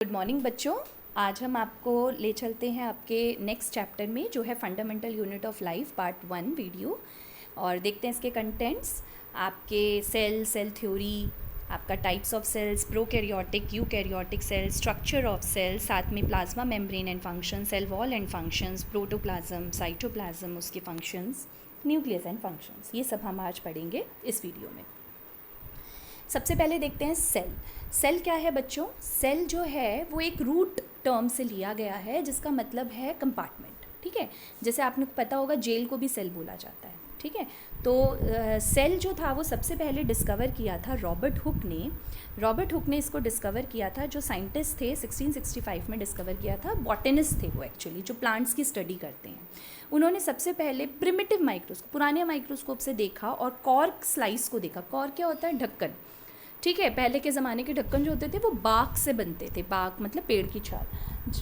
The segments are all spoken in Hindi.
गुड मॉर्निंग बच्चों। आज हम आपको ले चलते हैं आपके नेक्स्ट चैप्टर में जो है fundamental unit of life part 1 video, और देखते हैं इसके कंटेंट्स। आपके सेल थ्योरी, आपका types of cells, prokaryotic, eukaryotic cell, structure of cell, साथ में plasma membrane and function, cell wall and functions, protoplasm, cytoplasm, उसके फंक्शंस, न्यूक्लियस एंड फंक्शंस, ये सब हम आज पढ़ेंगे इस वीडियो में। सबसे पहले देखते हैं सेल। सेल क्या है बच्चों? सेल जो है वो एक रूट टर्म से लिया गया है जिसका मतलब है कंपार्टमेंट। ठीक है, जैसे आपको पता होगा जेल को भी सेल बोला जाता है। ठीक है, तो सेल जो था वो सबसे पहले डिस्कवर किया था रॉबर्ट हुक ने इसको डिस्कवर किया था। जो साइंटिस्ट थे 1665 में डिस्कवर किया था, बॉटनिस्ट थे वो एक्चुअली, जो प्लांट्स की स्टडी करते हैं। उन्होंने सबसे पहले प्रिमिटिव माइक्रोस्कोप, पुराने माइक्रोस्कोप से देखा और कॉर्क स्लाइस को देखा। कॉर्क क्या होता है? ढक्कन। ठीक है, पहले के ज़माने के ढक्कन जो होते थे वो बाक से बनते थे। बाक मतलब पेड़ की छाल,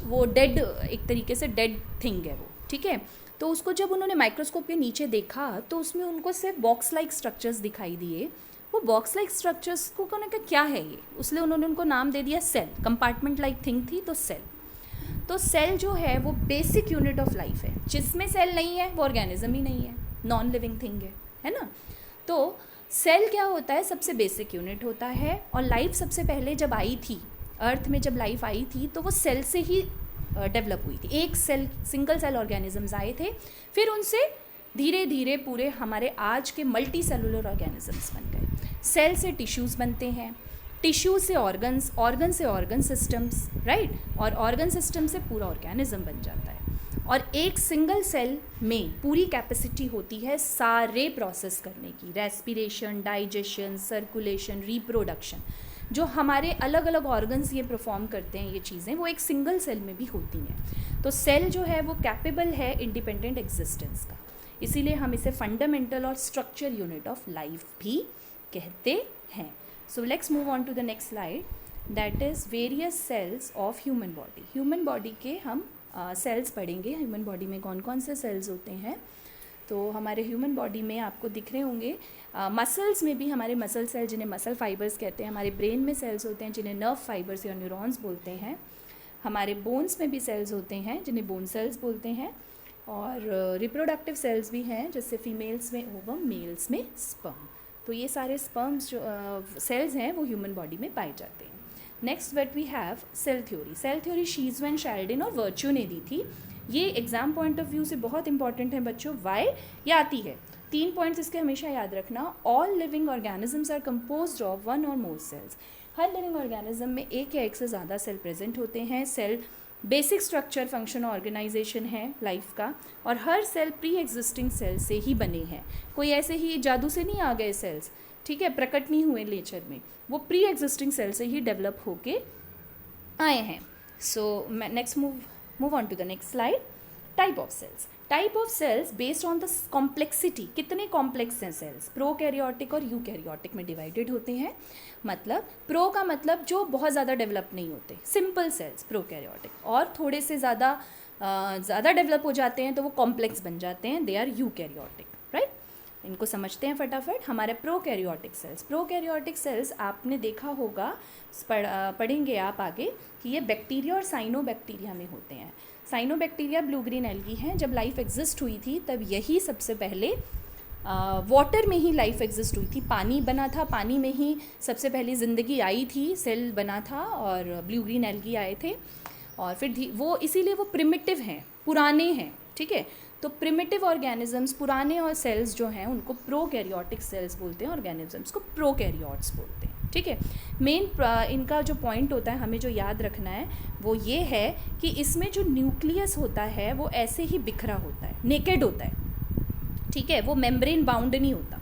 वो डेड, एक तरीके से डेड थिंग है वो। ठीक है, तो उसको जब उन्होंने माइक्रोस्कोप के नीचे देखा तो उसमें उनको सिर्फ बॉक्स लाइक स्ट्रक्चर्स दिखाई दिए। वो बॉक्स लाइक स्ट्रक्चर्स को उन्होंने कहा क्या है ये, इसलिए उन्होंने उनको नाम दे दिया सेल। कंपार्टमेंट लाइक थिंग थी तो सेल। तो सेल जो है वो बेसिक यूनिट ऑफ लाइफ है। जिसमें सेल नहीं है वो ऑर्गेनिज्म ही नहीं है, नॉन लिविंग थिंग है ना। तो सेल क्या होता है? सबसे बेसिक यूनिट होता है। और लाइफ सबसे पहले जब आई थी अर्थ में, जब लाइफ आई थी तो वो सेल से ही डेवलप हुई थी। एक सेल, सिंगल सेल ऑर्गेनिजम्स आए थे, फिर उनसे धीरे धीरे पूरे हमारे आज के मल्टी सेलुलर ऑर्गेनिजम्स बन गए। सेल से टिश्यूज़ बनते हैं, टिश्यू से ऑर्गन्स, ऑर्गन से ऑर्गन सिस्टम्स, राइट, और ऑर्गन सिस्टम से पूरा ऑर्गेनिज्म बन जाता है। और एक सिंगल सेल में पूरी कैपेसिटी होती है सारे प्रोसेस करने की, रेस्पिरेशन, डाइजेशन, सर्कुलेशन, रिप्रोडक्शन। जो हमारे अलग अलग ऑर्गन्स ये परफॉर्म करते हैं, ये चीज़ें वो एक सिंगल सेल में भी होती हैं। तो सेल जो है वो कैपेबल है इंडिपेंडेंट एग्जिस्टेंस का, इसीलिए हम इसे फंडामेंटल और स्ट्रक्चर यूनिट ऑफ लाइफ भी कहते हैं। So let's move on to the next slide, that is various cells of human body. Human body के हम सेल्स पढ़ेंगे। ह्यूमन बॉडी में कौन कौन से सेल्स होते हैं? तो हमारे ह्यूमन बॉडी में आपको दिख रहे होंगे, मसल्स में भी हमारे मसल सेल, जिन्हें मसल फाइबर्स कहते हैं। हमारे ब्रेन में सेल्स होते हैं जिन्हें नर्व फाइबर्स या न्यूरॉन्स बोलते हैं। हमारे बोन्स में भी सेल्स होते हैं जिन्हें बोन सेल्स बोलते हैं। और रिप्रोडक्टिव सेल्स भी हैं, जैसे फीमेल्स में ओवम, मेल्स में स्पर्म। तो ये सारे स्पर्म्स जो सेल्स हैं वो ह्यूमन बॉडी में पाए जाते हैं। Next what we have cell theory. Cell theory शीज़मैन, शेल्डन और वर्च्यू ने दी थी। ये एग्जाम पॉइंट ऑफ व्यू से बहुत इंपॉर्टेंट है बच्चों। वाई? ये आती है 3 पॉइंट्स इसके हमेशा याद रखना। All living organisms are composed of 1 और मोर सेल्स। हर लिविंग ऑर्गेनिज्म में एक या एक से ज़्यादा सेल प्रेजेंट होते हैं। Cell basic structure, function, organisation है लाइफ का, और हर सेल प्री एग्जिस्टिंग सेल से ही बने हैं। कोई ऐसे ही जादू से नहीं आ गए सेल्स, ठीक है, प्रकट नहीं हुए नेचर में, वो प्री एग्जिस्टिंग सेल से ही डेवलप होके आए हैं। So next move on to the next slide, type of cells. Type of cells based on the complexity, कितने कॉम्प्लेक्स हैं सेल्स, प्रोकैरियोटिक और यूकैरियोटिक में डिवाइडेड होते हैं। मतलब प्रो का मतलब जो बहुत ज़्यादा डेवलप नहीं होते, सिंपल सेल्स प्रोकैरियोटिक, और थोड़े से ज़्यादा डेवलप हो जाते हैं तो वो कॉम्प्लेक्स बन जाते हैं, दे आर यूकैरियोटिक, राइट। इनको समझते हैं फटाफट। हमारे प्रोकैरियोटिक सेल्स आपने देखा होगा, पढ़ेंगे आप आगे, कि ये बैक्टीरिया और साइनोबैक्टीरिया में होते हैं। साइनोबैक्टीरिया ब्लू ग्रीन एल्गी हैं। जब लाइफ एग्जिस्ट हुई थी तब यही सबसे पहले वाटर में ही लाइफ एग्जिस्ट हुई थी, पानी बना था, पानी में ही सबसे पहली ज़िंदगी आई थी, सेल बना था, और ब्लू ग्रीन एल्गी आए थे। और फिर वो इसीलिए वो प्रिमिटिव हैं, पुराने हैं। ठीक है, तो प्रिमिटिव ऑर्गेनिजम्स, पुराने और सेल्स जो हैं उनको प्रोकैरियोटिक सेल्स बोलते हैं, ऑर्गेनिजम्स को प्रोकैरियोट्स बोलते हैं। ठीक है, मेन इनका जो पॉइंट होता है हमें जो याद रखना है वो ये है कि इसमें जो न्यूक्लियस होता है वो ऐसे ही बिखरा होता है, नेकेड होता है। ठीक है, वो मेम्ब्रेन बाउंड नहीं होता,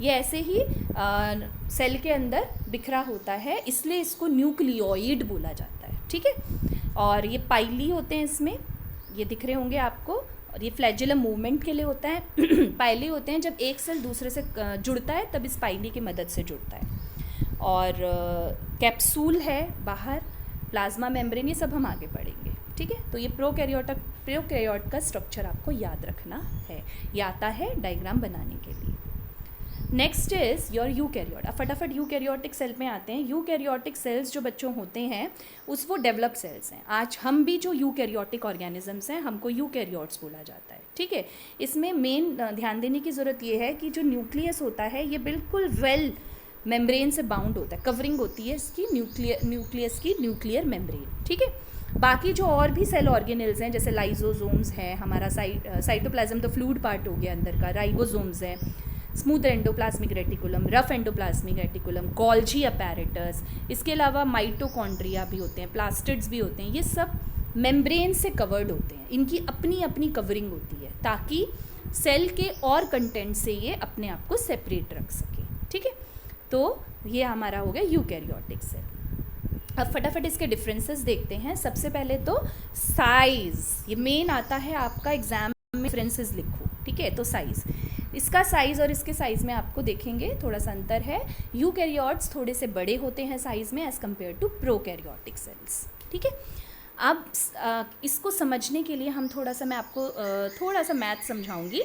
ये ऐसे ही सेल के अंदर बिखरा होता है, इसलिए इसको न्यूक्लियोइड बोला जाता है। ठीक है, और ये पाइली होते हैं इसमें, ये दिख रहे होंगे आपको, और ये फ्लैजिलम मूवमेंट के लिए होता है। पाइली होते हैं जब एक सेल दूसरे से जुड़ता है तब इस पाइली की मदद से जुड़ता है। और कैप्सूल है बाहर, प्लाज्मा मेम्ब्रेन, ये सब हम आगे पढ़ेंगे। ठीक है, तो ये प्रोकैरियोट का स्ट्रक्चर आपको याद रखना है, ये आता है डायग्राम बनाने के लिए। Next is your eukaryote. अब फटाफट यूकैरियोटिक सेल में आते हैं। यूकैरियोटिक सेल्स जो बच्चों होते हैं वो डेवलप सेल्स हैं। आज हम भी जो यूकैरियोटिक ऑर्गेनिजम्स हैं हमको यूकैरियोट्स बोला जाता है, ठीक है। इसमें मेन ध्यान देने की ज़रूरत ये है कि जो न्यूक्लियस होता है ये बिल्कुल वेल मेम्ब्रेन से बाउंड होता है, कवरिंग होती है इसकी न्यूक्लियस की न्यूक्लियर मेम्ब्रेन, ठीक है। बाकी जो और भी सेल ऑर्गेनेल्स हैं जैसे लाइजोसोम्स है, हमारा साइटोप्लाज्म तो फ्लूइड पार्ट हो गया अंदर का, राइबोसोम्स है, smooth endoplasmic reticulum, rough endoplasmic reticulum, Golgi apparatus, इसके अलावा माइटोकॉन्ड्रिया भी होते हैं, प्लास्टिड्स भी होते हैं। ये सब मेम्ब्रेन से कवर्ड होते हैं, इनकी अपनी अपनी कवरिंग होती है ताकि सेल के और कंटेंट से ये अपने आप को सेपरेट रख सके, ठीक है। तो ये हमारा हो गया यूकैरियोटिक सेल। अब फटाफट इसके डिफरेंसेस देखते हैं। सबसे पहले तो साइज़, ये मेन आता है आपका एग्जाम में, डिफरेंसेस लिखो, ठीक है। तो साइज़, इसका साइज़ और इसके साइज़ में आपको देखेंगे थोड़ा सा अंतर है। यूकैरियोट्स थोड़े से बड़े होते हैं साइज़ में as compare to prokaryotic cells, ठीक है। अब इसको समझने के लिए हम मैं आपको थोड़ा सा मैथ समझाऊंगी।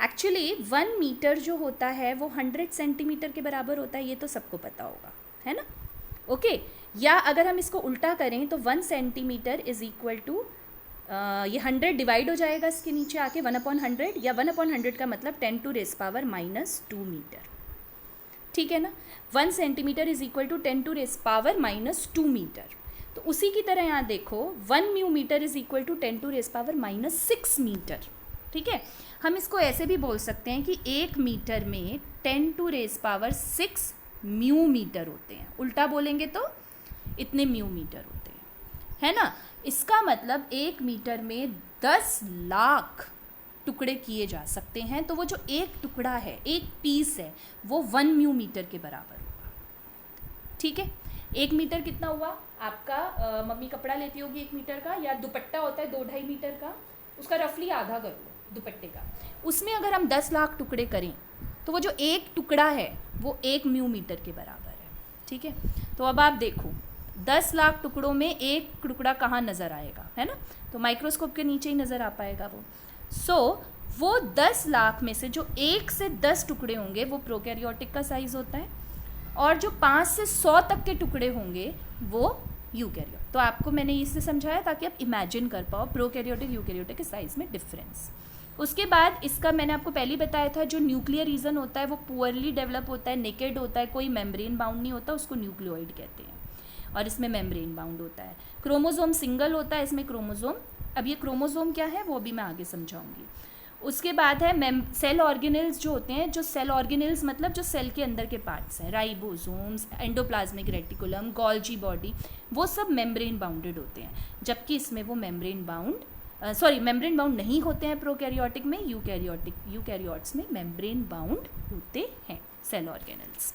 एक्चुअली 1 मीटर जो होता है वो 100 सेंटीमीटर के बराबर होता है, ये तो सबको पता होगा, है ना, ओके। या अगर हम इसको उल्टा करें तो 1 सेंटीमीटर इज़ इक्वल टू ये 100 डिवाइड हो जाएगा इसके नीचे आके 1/100, या 1/100 का मतलब 10⁻⁻² मीटर, ठीक है ना। 1 centimetre is equal to 10⁻⁻² metre. तो उसी की तरह यहाँ देखो 1 mu metre is equal to 10⁻⁻6 metre, ठीक है। हम इसको ऐसे भी बोल सकते हैं कि 1 मीटर में 10⁻6 म्यू मीटर होते हैं। उल्टा बोलेंगे तो इतने म्यू मीटर होते हैं, है ना। इसका मतलब 1 मीटर में 10 लाख टुकड़े किए जा सकते हैं। तो वो जो एक टुकड़ा है, एक पीस है, वो 1 म्यू मीटर के बराबर होगा, ठीक है। 1 मीटर कितना हुआ आपका, मम्मी कपड़ा लेती होगी 1 मीटर का, या दुपट्टा होता है 2-2.5 मीटर का, उसका रफली आधा कर लो दुपट्टे का। उसमें अगर हम 10 लाख टुकड़े करें तो वो जो एक टुकड़ा है वो 1 म्यू मीटर के बराबर है, ठीक है। तो अब आप देखो 10 लाख टुकड़ों में एक टुकड़ा कहाँ नज़र आएगा, है ना, तो माइक्रोस्कोप के नीचे ही नज़र आ पाएगा वो। वो 10 लाख में से जो 1 से 10 टुकड़े होंगे वो प्रोकैरियोटिक का साइज़ होता है, और जो 5 से 100 तक के टुकड़े होंगे वो यूकैरियोट। तो आपको मैंने इससे समझाया ताकि आप इमेजिन कर पाओ प्रोकैरियोटिक यूकैरियोटिक के साइज़ में डिफरेंस। उसके बाद इसका मैंने आपको पहले ही बताया था, जो न्यूक्लियर रीजन होता है वो पुअरली डेवलप होता है, नेकेड होता है, कोई मेम्ब्रेन बाउंड नहीं होता, उसको न्यूक्लियोइड कहते हैं, और इसमें मेम्ब्रेन बाउंड होता है। क्रोमोसोम सिंगल होता है इसमें क्रोमोसोम, अब ये क्रोमोसोम क्या है वो भी मैं आगे समझाऊंगी। उसके बाद है सेल ऑर्गेनेल्स जो होते हैं, जो सेल ऑर्गेनेल्स मतलब जो सेल के अंदर के पार्ट्स हैं, ribosomes, endoplasmic reticulum, Golgi body, वो सब मेम्ब्रेन बाउंडेड होते हैं, जबकि इसमें वो मेम्ब्रेन बाउंड नहीं होते हैं प्रोकैरियोटिक में। यूकैरियोट्स में मेम्ब्रेन बाउंड होते हैं सेल ऑर्गेनेल्स।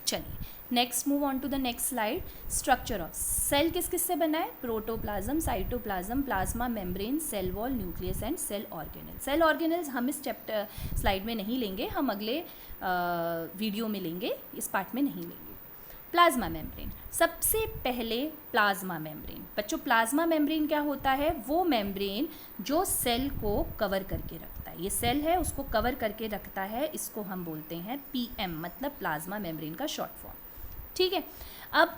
चलिए next move on to the next slide. Structure of cell किस किस से बना है, protoplasm, cytoplasm, plasma membrane, cell wall, nucleus and cell organelle. Cell organelles हम इस चैप्टर स्लाइड में नहीं लेंगे, हम अगले वीडियो में लेंगे, इस पार्ट में नहीं लेंगे। प्लाज्मा मेम्ब्रेन, सबसे पहले प्लाज्मा मेम्ब्रेन। बच्चों प्लाज्मा मेम्ब्रेन क्या होता है, वो मेम्ब्रेन जो सेल को कवर करके रखता है, ये सेल है उसको कवर करके रखता है, इसको हम बोलते हैं पीएम, मतलब प्लाज्मा मेम्ब्रेन का शॉर्ट फॉर्म, ठीक है। अब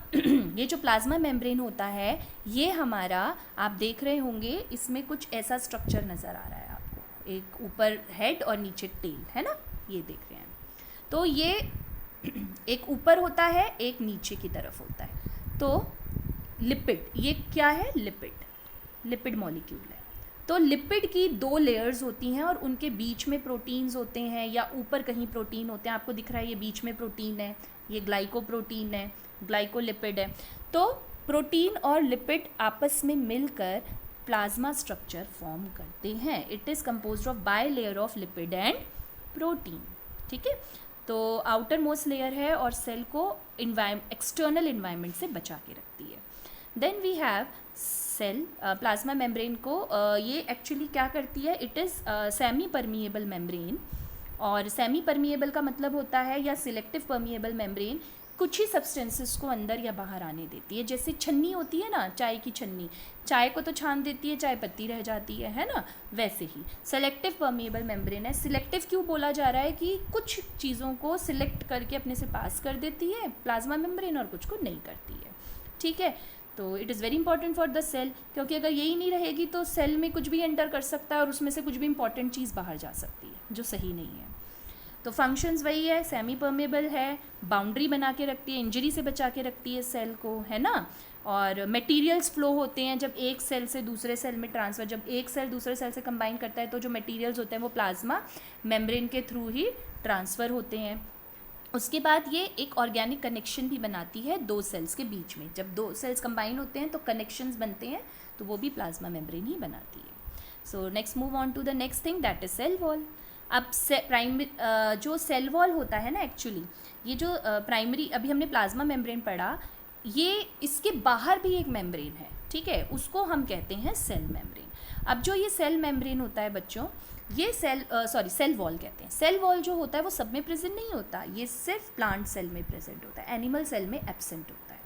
ये जो प्लाज्मा मेम्ब्रेन होता है ये हमारा, आप देख रहे होंगे इसमें कुछ ऐसा स्ट्रक्चर नज़र आ रहा है आपको, एक ऊपर हेड और नीचे टेल, है ना, ये देख रहे हैं। तो ये एक ऊपर होता है, एक नीचे की तरफ होता है। तो लिपिड, ये क्या है, लिपिड मॉलिक्यूल है। तो लिपिड की 2 लेयर्स होती हैं और उनके बीच में प्रोटीन्स होते हैं, या ऊपर कहीं प्रोटीन होते हैं, आपको दिख रहा है ये बीच में प्रोटीन है, ये ग्लाइकोप्रोटीन है, ग्लाइकोलिपिड है। तो प्रोटीन और लिपिड आपस में मिलकर प्लाज्मा स्ट्रक्चर फॉर्म करते हैं। It is composed of by layer of lipid and protein, ठीक है। तो आउटर मोस्ट लेयर है और सेल को एक्सटर्नल इन्वायरमेंट से बचा के रखती है। Then we have cell, plasma membrane को ये एक्चुअली क्या करती है, it is semi permeable membrane, और सेमी परमिएबल का मतलब होता है, या सिलेक्टिव परमिएबल मेम्ब्रेन, कुछ ही सब्सटेंसेस को अंदर या बाहर आने देती है। जैसे छन्नी होती है ना, चाय की छन्नी, चाय को तो छान देती है, चाय पत्ती रह जाती है ना, वैसे ही सेलेक्टिव परमेएबल मेम्ब्रेन है। सिलेक्टिव क्यों बोला जा रहा है कि कुछ चीज़ों को सिलेक्ट करके अपने से पास कर देती है प्लाज्मा मेम्ब्रेन और कुछ को नहीं करती है, ठीक है। तो it is very important for the cell, क्योंकि अगर यही नहीं रहेगी तो सेल में कुछ भी एंटर कर सकता है और उसमें से कुछ भी इंपॉर्टेंट चीज़ बाहर जा सकती है, जो सही नहीं है। तो फंक्शंस वही है, सेमी परमेबल है, बाउंड्री बना के रखती है, इंजरी से बचा के रखती है सेल को, है ना। और मटेरियल्स फ्लो होते हैं जब एक सेल से दूसरे सेल में ट्रांसफ़र, जब एक सेल दूसरे सेल से कंबाइन करता है तो जो मटेरियल्स होते हैं वो प्लाज्मा मेम्ब्रेन के थ्रू ही ट्रांसफ़र होते हैं। उसके बाद ये एक ऑर्गेनिक कनेक्शन भी बनाती है दो सेल्स के बीच में। जब दो सेल्स कंबाइन होते हैं तो कनेक्शंस बनते हैं, तो वो भी प्लाज्मा मेम्ब्रेन ही बनाती है। So next move on to the next thing, that is cell wall. अब जो सेल वॉल होता है ना, एक्चुअली ये जो प्राइमरी, अभी हमने प्लाज्मा मेम्ब्रेन पढ़ा, ये इसके बाहर भी एक मेम्ब्रेन है, ठीक है, उसको हम कहते हैं सेल मेम्ब्रेन। अब जो ये सेल मेम्ब्रेन होता है बच्चों, ये सेल वॉल कहते हैं। सेल वॉल जो होता है वो सब में प्रेजेंट नहीं होता, ये सिर्फ प्लांट सेल में प्रेजेंट होता है, एनिमल सेल में एब्सेंट होता है,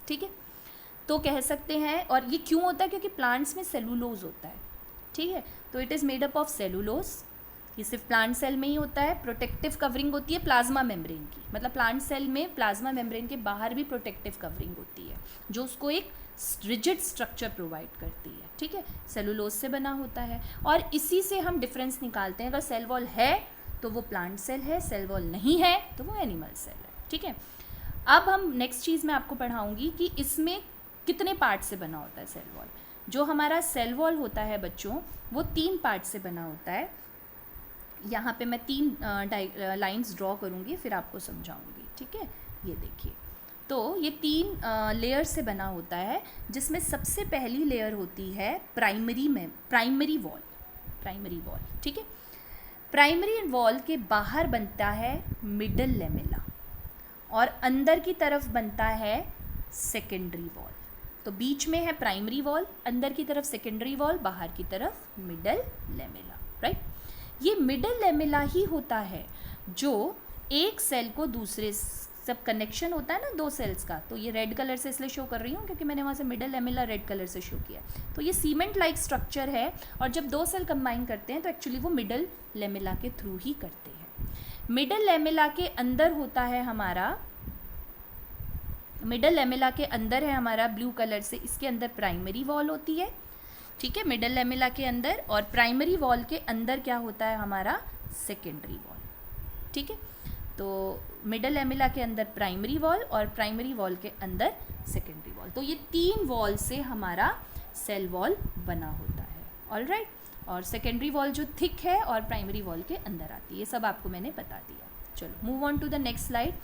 ठीक है। तो कह सकते हैं, और ये क्यों होता है, क्योंकि प्लांट्स में सेलुलोज होता है, ठीक है। तो it is made up of cellulose, ये सिर्फ प्लांट सेल में ही होता है। प्रोटेक्टिव कवरिंग होती है प्लाज्मा मेम्ब्रेन की, मतलब प्लांट सेल में प्लाज्मा मेम्ब्रेन के बाहर भी प्रोटेक्टिव कवरिंग होती है जो उसको एक रिजिड स्ट्रक्चर प्रोवाइड करती है, ठीक है। सेलुलोज से बना होता है और इसी से हम डिफरेंस निकालते हैं। अगर सेल वॉल है तो वो प्लांट सेल है, सेल वॉल नहीं है तो वो एनिमल सेल है, ठीक है। अब हम नेक्स्ट चीज़ मैं आपको पढ़ाऊँगी कि इसमें कितने पार्ट से बना होता है सेल वॉल। जो हमारा सेल वॉल होता है बच्चों, वो 3 पार्ट से बना होता है। यहाँ पे मैं 3 लाइंस ड्रॉ करूँगी, फिर आपको समझाऊँगी, ठीक है। ये देखिए, तो ये 3 लेयर से बना होता है, जिसमें सबसे पहली लेयर होती है प्राइमरी वॉल, ठीक है। प्राइमरी वॉल के बाहर बनता है मिडल लेमेला और अंदर की तरफ बनता है सेकेंडरी वॉल। तो बीच में है प्राइमरी वॉल, अंदर की तरफ सेकेंडरी वॉल, बाहर की तरफ मिडल लेमेला, राइट। ये मिडल लेमेला ही होता है जो एक सेल को दूसरे, सब कनेक्शन होता है ना दो सेल्स का, तो ये रेड कलर से इसलिए शो कर रही हूँ क्योंकि मैंने वहाँ से मिडल लेमेला रेड कलर से शो किया। तो ये सीमेंट लाइक स्ट्रक्चर है और जब दो सेल कंबाइन करते हैं तो एक्चुअली वो मिडल लेमेला के थ्रू ही करते हैं। मिडल लेमेला के अंदर होता है हमारा, मिडल लेमेला के अंदर है हमारा ब्लू कलर से, इसके अंदर प्राइमरी वॉल होती है, ठीक है, मिडल लेमेला के अंदर। और प्राइमरी वॉल के अंदर क्या होता है हमारा सेकेंडरी वॉल, ठीक है। तो मिडल लेमेला के अंदर प्राइमरी वॉल और प्राइमरी वॉल के अंदर सेकेंडरी वॉल। तो ये 3 वॉल से हमारा सेल वॉल बना होता है, ऑलराइट। और सेकेंडरी वॉल जो थिक है और प्राइमरी वॉल के अंदर आती है, ये सब आपको मैंने बता दिया। चलो move on to the next slide.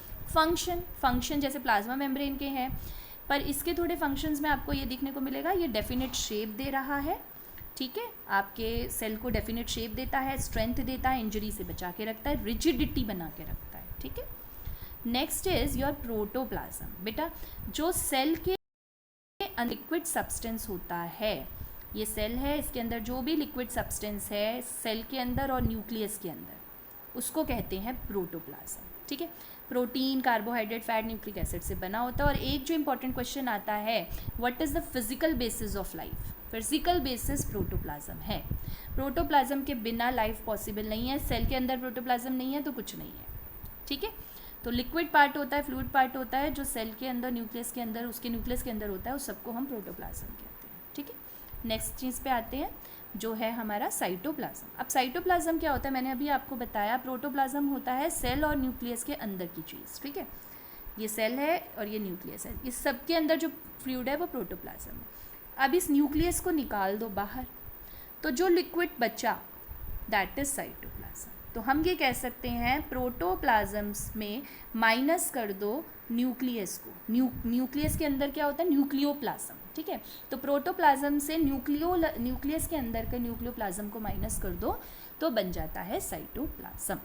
Function जैसे प्लाज्मा मेम्ब्रेन के हैं, पर इसके थोड़े फंक्शंस में आपको ये देखने को मिलेगा, ये डेफिनेट शेप दे रहा है, ठीक है, आपके सेल को डेफिनेट शेप देता है, स्ट्रेंथ देता है, इंजरी से बचा के रखता है, रिजिडिटी बना के रखता है, ठीक है। Next is your protoplasm. बेटा जो सेल के लिक्विड सब्सटेंस होता है, ये सेल है, इसके अंदर जो भी लिक्विड सब्सटेंस है सेल के अंदर और न्यूक्लियस के अंदर, उसको कहते हैं प्रोटोप्लाज्म, ठीक है। Protein, carbohydrate, fat, nucleic acid से बना होता है। और एक जो इंपॉर्टेंट क्वेश्चन आता है, what is the physical basis of life. Physical basis protoplasm है। प्रोटोप्लाज्म के बिना लाइफ पॉसिबल नहीं है। सेल के अंदर प्रोटोप्लाज्म नहीं है तो कुछ नहीं है, ठीक है। तो लिक्विड पार्ट होता है, फ्लूइड पार्ट होता है, जो सेल के अंदर, न्यूक्लियस के अंदर, उसके न्यूक्लियस के अंदर होता है, उस सबको हम प्रोटोप्लाज्म कहते हैं, ठीक है। नेक्स्ट चीज़ पे आते हैं जो है हमारा साइटोप्लाज्म। अब साइटोप्लाज्म क्या होता है, मैंने अभी आपको बताया, प्रोटोप्लाज्म होता है सेल और न्यूक्लियस के अंदर की चीज़, ठीक है। ये सेल है और ये न्यूक्लियस है, इस सब के अंदर जो फ्लूइड है वो प्रोटोप्लाज्म है। अब इस न्यूक्लियस को निकाल दो बाहर, तो जो लिक्विड बचा दैट इज साइटोप्लाज्म। तो हम ये कह सकते हैं प्रोटोप्लाज्म्स में माइनस कर दो न्यूक्लियस को। न्यूक्लियस के अंदर क्या होता है, न्यूक्लियोप्लाज्म, ठीक है। तो प्रोटोप्लाज्म से न्यूक्लियस के अंदर के न्यूक्लियोप्लाज्म को माइनस कर दो तो बन जाता है साइटोप्लाज्म।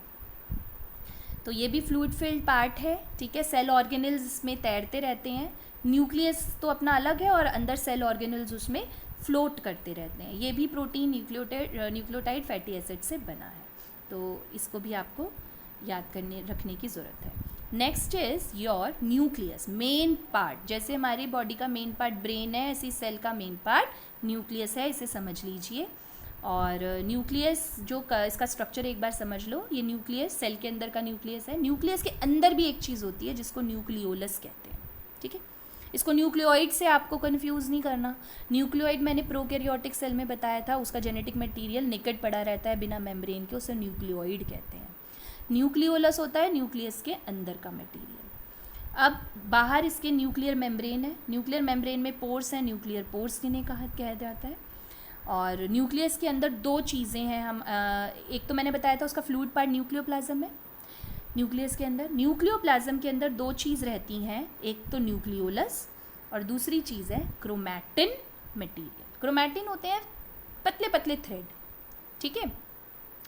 तो ये भी फ्लूइड फिल्ड पार्ट है, ठीक है। सेल ऑर्गेनेल्स इसमें तैरते रहते हैं, न्यूक्लियस तो अपना अलग है और अंदर सेल ऑर्गेनेल्स उसमें फ्लोट करते रहते हैं। ये भी प्रोटीन, न्यूक्लियोटाइड, फैटी एसिड से बना है, तो इसको भी आपको याद रखने की ज़रूरत है। Next is your nucleus, main part. जैसे हमारी बॉडी का मेन पार्ट ब्रेन है, ऐसी सेल का मेन पार्ट न्यूक्लियस है, इसे समझ लीजिए। और न्यूक्लियस जो इसका स्ट्रक्चर एक बार समझ लो। ये न्यूक्लियस सेल के अंदर का न्यूक्लियस है। न्यूक्लियस के अंदर भी एक चीज़ होती है जिसको न्यूक्लियोलस कहते हैं, ठीक है। इसको न्यूक्लियोइड से आपको कंफ्यूज नहीं करना। न्यूक्लियोइड मैंने प्रोकैरियोटिक सेल में बताया था, उसका जेनेटिक मटेरियल निकट पड़ा रहता है बिना मेम्ब्रेन के, उसे न्यूक्लियोइड कहते हैं। न्यूक्लियोलस होता है न्यूक्लियस के अंदर का मटेरियल। अब बाहर इसके न्यूक्लियर मेम्ब्रेन है, न्यूक्लियर मेम्ब्रेन में पोर्स हैं, न्यूक्लियर पोर्स किन्हें कहा जाता है। और न्यूक्लियस के अंदर दो चीज़ें हैं, हम एक तो मैंने बताया था उसका फ्लूइड पार्ट न्यूक्लियोप्लाज्म है। न्यूक्लियस के अंदर, न्यूक्लियोप्लाज्म के अंदर दो चीज़ रहती हैं, एक तो न्यूक्लियोलस और दूसरी चीज़ है क्रोमैटिन मटेरियल। क्रोमैटिन होते हैं पतले पतले थ्रेड, ठीक है।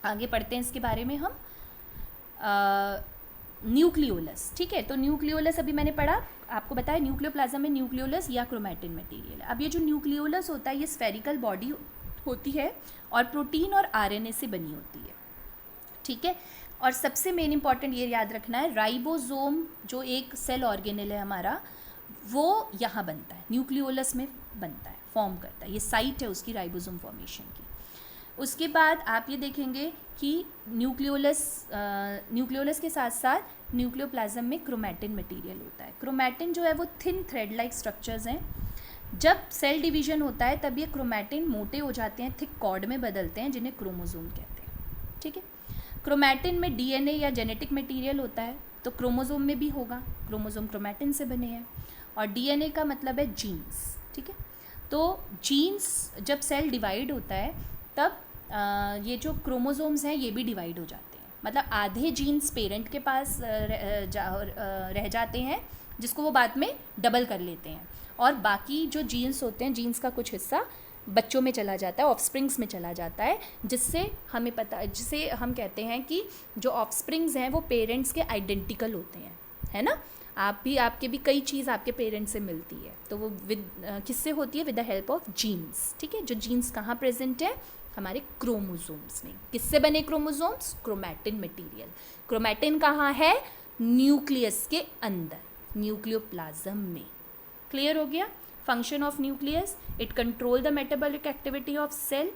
आगे पढ़ते हैं इसके बारे में हम। न्यूक्लियोलस, ठीक है। तो न्यूक्लियोलस अभी मैंने पढ़ा, आपको बताया न्यूक्लियोप्लाज्म में न्यूक्लियोलस या क्रोमैटिन मटेरियल। अब ये जो न्यूक्लियोलस होता है ये स्फेरिकल बॉडी होती है और प्रोटीन और आरएनए से बनी होती है, ठीक है। और सबसे मेन इंपॉर्टेंट ये याद रखना है, राइबोसोम जो एक सेल ऑर्गेनेल है हमारा, वो यहाँ बनता है, न्यूक्लियोलस में बनता है, फॉर्म करता है। ये साइट है उसकी राइबोसोम फॉर्मेशन की। उसके बाद आप ये देखेंगे कि न्यूक्लियोलस के साथ साथ न्यूक्लियोप्लाज्म में क्रोमैटिन मटेरियल होता है। क्रोमैटिन जो है वो थिन थ्रेड लाइक स्ट्रक्चर्स हैं। जब सेल डिवीजन होता है तब ये क्रोमैटिन मोटे हो जाते हैं, थिक कॉर्ड में बदलते हैं, जिन्हें क्रोमोसोम कहते हैं, ठीक है। क्रोमैटिन में डीएनए या जेनेटिक मटेरियल होता है, तो क्रोमोसोम में भी होगा, क्रोमोसोम क्रोमैटिन से बने हैं। और डीएनए का मतलब है जीन्स, ठीक है। तो जीन्स जब सेल डिवाइड होता है तब ये जो क्रोमोसोम्स हैं ये भी डिवाइड हो जाते हैं, मतलब आधे जीन्स पेरेंट के पास रह जाते हैं, जिसको वो बाद में डबल कर लेते हैं, और बाकी जो जीन्स होते हैं, जीन्स का कुछ हिस्सा बच्चों में चला जाता है, ऑफस्प्रिंग्स में चला जाता है, जिससे हम कहते हैं कि जो ऑफस्प्रिंग्स हैं वो पेरेंट्स के आइडेंटिकल होते हैं, है ना। आपके भी कई चीज़ आपके पेरेंट्स से मिलती है, तो वो किससे होती है? With the help of genes, ठीक है। जो जीन्स कहाँ प्रेजेंट है? हमारे क्रोमोसोम्स में। किससे बने क्रोमोसोम्स? Chromatin material. क्रोमैटिन कहाँ है? न्यूक्लियस के अंदर, न्यूक्लियोप्लाज्म में। क्लियर हो गया? Function of nucleus, it control the metabolic activity of cell.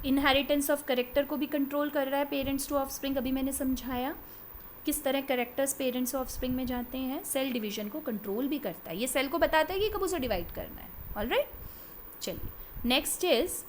Inheritance of character को भी कंट्रोल कर रहा है, पेरेंट्स टू ऑफस्प्रिंग, अभी मैंने समझाया किस तरह कैरेक्टर्स पेरेंट्स ऑफस्प्रिंग में जाते हैं। सेल डिवीजन को कंट्रोल भी करता है, ये सेल को बताता है कि कब उसे डिवाइड करना है। ऑलराइट, चलिए नेक्स्ट इज